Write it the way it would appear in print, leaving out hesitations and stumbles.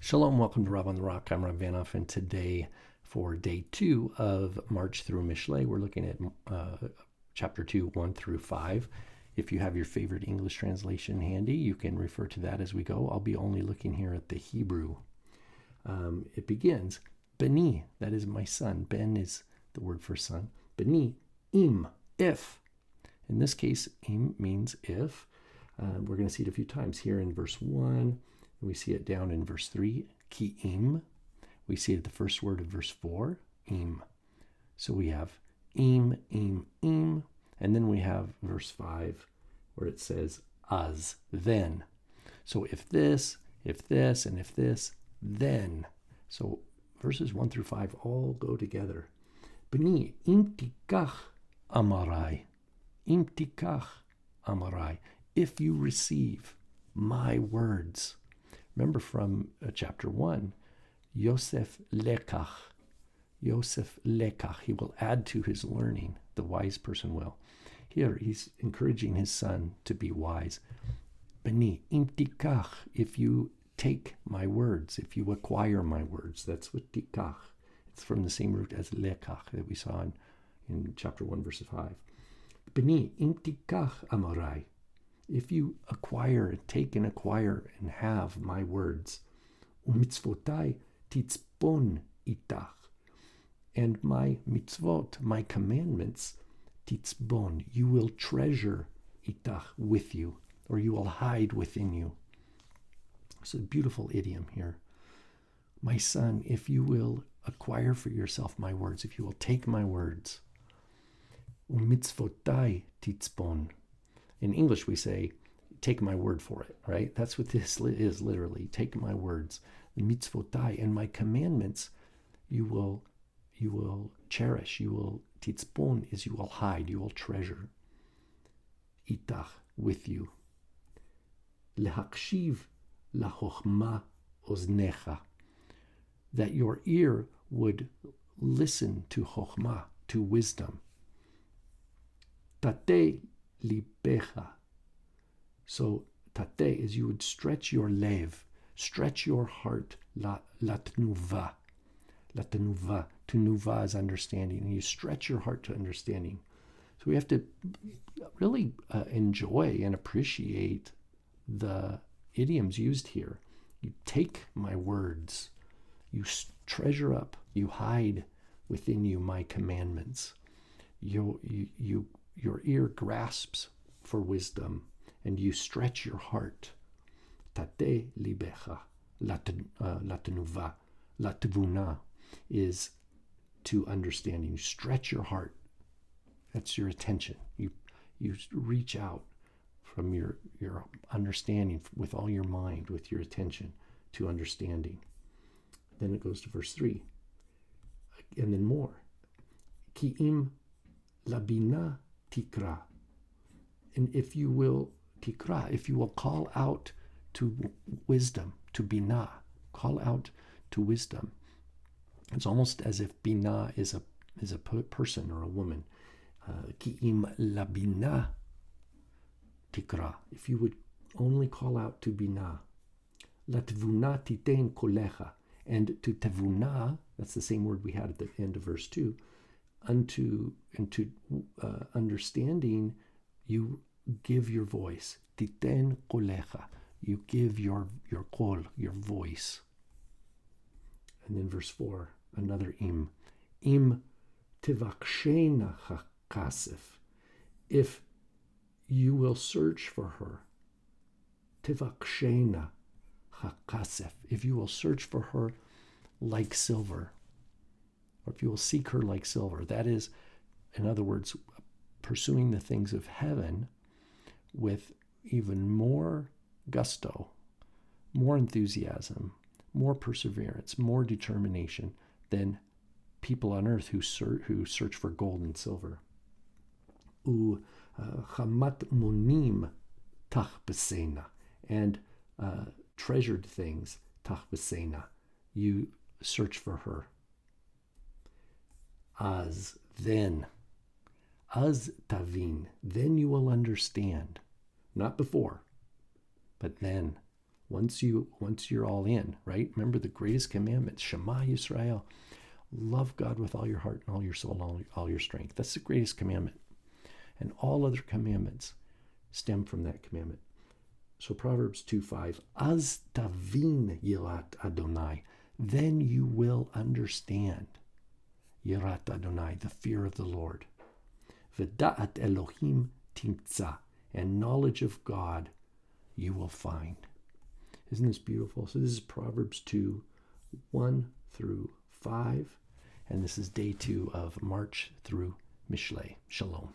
Shalom, welcome to Rob on the Rock. I'm Rob Vanoff, and today for day 2 of March through Mishlei, we're looking at chapter 2, 1 through 5. If you have your favorite English translation handy, you can refer to that as we go. I'll be only looking here at the Hebrew. It begins, Beni, that is my son. Ben is the word for son. Beni, im, if. In this case, im means if. We're going to see it a few times here in verse 1. We see it down in verse 3, ki im. We see it at the first word of verse 4, im. So we have im, and then we have verse 5 where it says az, then. So if this, and if this, then. So verses 1 through 5 all go together. B'ni im tikach amarai. Im tikach amarai. If you receive my words. Remember from chapter 1, Yosef lekach. Yosef lekach. He will add to his learning. The wise person will. Here, he's encouraging his son to be wise. Beni, im tikach. If you take my words, if you acquire my words. That's what tikach. It's from the same root as lekach that we saw in chapter 1, verse 5. Beni, im tikach amorai. If you acquire, take and acquire and have my words, umitzvotai titzpon itach, and my mitzvot, my commandments, titzpon, you will treasure itach, with you, or you will hide within you. It's a beautiful idiom here. My son, if you will acquire for yourself my words, if you will take my words, umitzvotai titzpon. In English, we say, take my word for it, right? That's what this is literally. Take my words. The mitzvotai, and my commandments, you will cherish. You will, titzpon is you will hide, you will treasure. Itach, with you. Lehakshiv lachochma oznecha. That your ear would listen to chochma, to wisdom. Tate libecha. So tate is you would stretch your lev, stretch your heart, latnuva. Latnuva. Tunuva is understanding, and you stretch your heart to understanding. So we have to really enjoy and appreciate the idioms used here. You take my words, you treasure up, you hide within you my commandments. Your ear grasps for wisdom, and you stretch your heart. Tate libecha, latnuva, latvuna is to understanding. You stretch your heart. That's your attention. You reach out from your understanding with all your mind, with your attention to understanding. Then it goes to verse 3. And then more. Ki im labina tikra. And if you will tikra, if you will call out to wisdom, to bina, call out to wisdom. It's almost as if bina is a person or a woman. Ki im labina tikra. If you would only call out to bina. Latvuna titein kolecha. And to tevuna, that's the same word we had at the end of verse 2, unto understanding, you give your voice. Titen kolecha. You give your kol, your voice. And then verse 4, another im. Im tivakshena hakasef. If you will search for her. Tivakshena hakasef. If you will search for her like silver. Or if you will seek her like silver. That is, in other words, pursuing the things of heaven with even more gusto, more enthusiasm, more perseverance, more determination than people on earth who search for gold and silver. U chamat monim tach besena, and treasured things tach besena, you search for her. Az, then. Az tavin, then you will understand. Not before, but then. Once you're all in, right? Remember the greatest commandment, Shema Yisrael. Love God with all your heart and all your soul and all your strength. That's the greatest commandment. And all other commandments stem from that commandment. So Proverbs 2:5, Az tavin yirat Adonai, then you will understand yirat Adonai, the fear of the Lord. V'da'at Elohim timtza, and knowledge of God you will find. Isn't this beautiful? So this is Proverbs 2:1-5, and this is day 2 of March through Mishlei. Shalom.